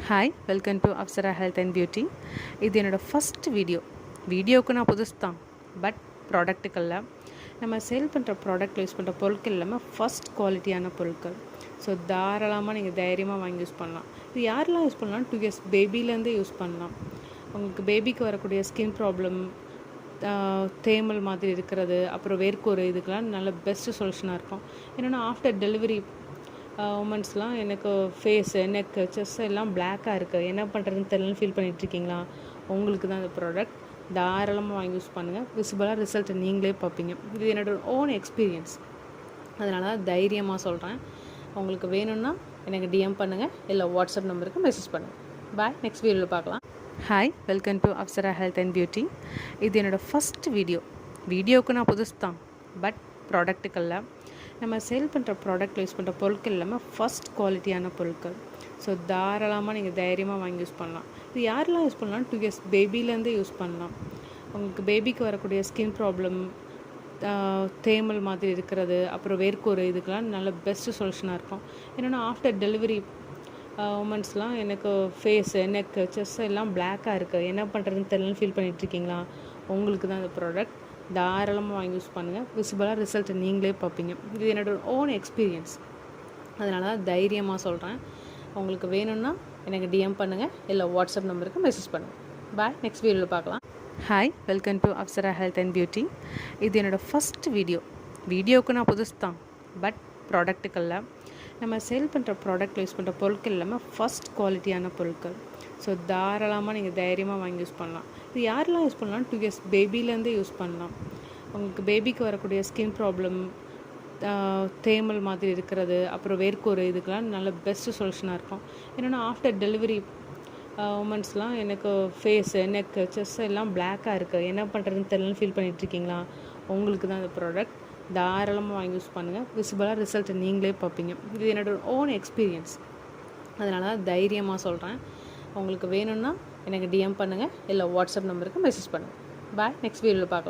Hi welcome to Apsara health and beauty. இது என்னோடய first வீடியோவுக்கு நான் புதுசு தான். பட் ப்ராடக்ட்டுக்கெல்லாம் நம்ம சேல் பண்ணுற ப்ராடக்ட் யூஸ் பண்ணுற பொருட்கள் எல்லாமே ஃபஸ்ட் குவாலிட்டியான பொருட்கள். ஸோ தாராளமாக நீங்கள் தைரியமாக வாங்கி யூஸ் பண்ணலாம். இது யாரெல்லாம் யூஸ் பண்ணலாம்? 2 years பேபிலேருந்தே யூஸ் பண்ணலாம். உங்களுக்கு பேபிக்கு வரக்கூடிய ஸ்கின் ப்ராப்ளம், தேமல் மாதிரி இருக்கிறது, அப்புறம் வேர்க்கோரு, இதுக்கெல்லாம் நல்ல பெஸ்ட்டு சொல்யூஷனாக இருக்கும். என்னென்னா ஆஃப்டர் டெலிவரி உமன்ஸ்லாம் எனக்கு ஃபேஸு, நெக்கு, செஸ்ட் எல்லாம் பிளாக்காக இருக்குது, என்ன பண்ணுறதுன்னு தெரியலன்னு ஃபீல் பண்ணிகிட்ருக்கீங்களா? உங்களுக்கு தான் இந்த ப்ராடக்ட். தாராளமாக வாங்கி யூஸ் பண்ணுங்கள். விசிபிளாக ரிசல்ட்டை நீங்களே பார்ப்பீங்க. இது என்னோடய ஓன் எக்ஸ்பீரியன்ஸ், அதனால தான் தைரியமாக சொல்கிறேன். உங்களுக்கு வேணும்னா எனக்கு டிஎம் பண்ணுங்கள், இல்லை வாட்ஸ்அப் நம்பருக்கு மெசேஜ் பண்ணுங்கள். பாய், நெக்ஸ்ட் வீடியோவில் பார்க்கலாம். Hi welcome to Apsara health and beauty. இது என்னோடய ஃபஸ்ட் வீடியோவுக்கு நான் புதுசு தான். பட் ப்ராடக்ட்டுக்கெல்லாம் நம்ம சேல் பண்ணுற ப்ராடக்ட் யூஸ் பண்ணுற பொருட்கள் எல்லாமே ஃபஸ்ட் குவாலிட்டியான பொருட்கள். ஸோ தாராளமாக நீங்கள் தைரியமாக வாங்கி யூஸ் பண்ணலாம். இது யாரெல்லாம் யூஸ் பண்ணலாம்? 2 years பேபிலேருந்தே யூஸ் பண்ணலாம். உங்களுக்கு பேபிக்கு வரக்கூடிய ஸ்கின் ப்ராப்ளம், தேமல் மாதிரி இருக்கிறது, அப்புறம் வேர்க்கோரு, இதுக்கெல்லாம் நல்ல பெஸ்ட்டு சொல்யூஷனாக இருக்கும். என்னென்னா ஆஃப்டர் டெலிவரி உமன்ஸ்லாம் எனக்கு ஃபேஸு, நெக்கு, செஸ்ட் எல்லாம் பிளாக்காக இருக்குது, என்ன பண்ணுறதுன்னு தெரியலன்னு ஃபீல் பண்ணிகிட்ருக்கீங்களா? உங்களுக்கு தான் இந்த ப்ராடக்ட். தாராளமாக வாங்கி யூஸ் பண்ணுங்கள். விசிபிளாக ரிசல்ட்டை நீங்களே பார்ப்பீங்க. இது என்னோடய ஓன் எக்ஸ்பீரியன்ஸ், அதனால தான் தைரியமாக சொல்கிறேன். உங்களுக்கு வேணும்னா எனக்கு டிஎம் பண்ணுங்கள், இல்லை வாட்ஸ்அப் நம்பருக்கு மெசேஜ் பண்ணுங்கள். பாய், நெக்ஸ்ட் வீடியோவில் பார்க்கலாம். Hi welcome to Apsara health and beauty. இது என்னோடய ஃபஸ்ட் வீடியோவுக்கு நான் புதுசு தான். பட் ப்ராடக்ட்டுக்கெல்லாம் நம்ம சேல் பண்ணுற ப்ராடக்ட் யூஸ் பண்ணுற பொருட்கள் எல்லாமே ஃபஸ்ட் குவாலிட்டியான பொருட்கள். ஸோ தாராளமாக நீங்கள் தைரியமாக வாங்கி யூஸ் பண்ணலாம். இது யாரெல்லாம் யூஸ் பண்ணலாம்? 2 years பேபிலேருந்தே யூஸ் பண்ணலாம். உங்களுக்கு பேபிக்கு வரக்கூடிய ஸ்கின் ப்ராப்ளம், தேமல் மாதிரி இருக்கிறது, அப்புறம் வேர்க்கோரு, இதுக்கெல்லாம் நல்ல பெஸ்ட்டு சொல்யூஷனாக இருக்கும். என்னென்னா ஆஃப்டர் டெலிவரி உமன்ஸ்லாம் எனக்கு ஃபேஸு, நெக்கு, செஸ்ட் எல்லாம் பிளாக்காக இருக்குது, என்ன பண்ணுறதுன்னு தெரியலன்னு ஃபீல் பண்ணிகிட்ருக்கீங்களா? உங்களுக்கு தான் இந்த ப்ராடக்ட். தாராளமாக வாங்கி யூஸ் பண்ணுங்கள். விசிபிளாக ரிசல்ட்டை நீங்களே பார்ப்பீங்க. இது என்னோடய ஓன் எக்ஸ்பீரியன்ஸ், அதனால தான் தைரியமாக சொல்கிறேன். உங்களுக்கு வேணும்னா எனக்கு டிஎம் பண்ணுங்கள், இல்லை வாட்ஸ்அப் நம்பருக்கு மெசேஜ் பண்ணுங்கள். பாய், நெக்ஸ்ட் வீடியோவில் பார்க்கலாம்.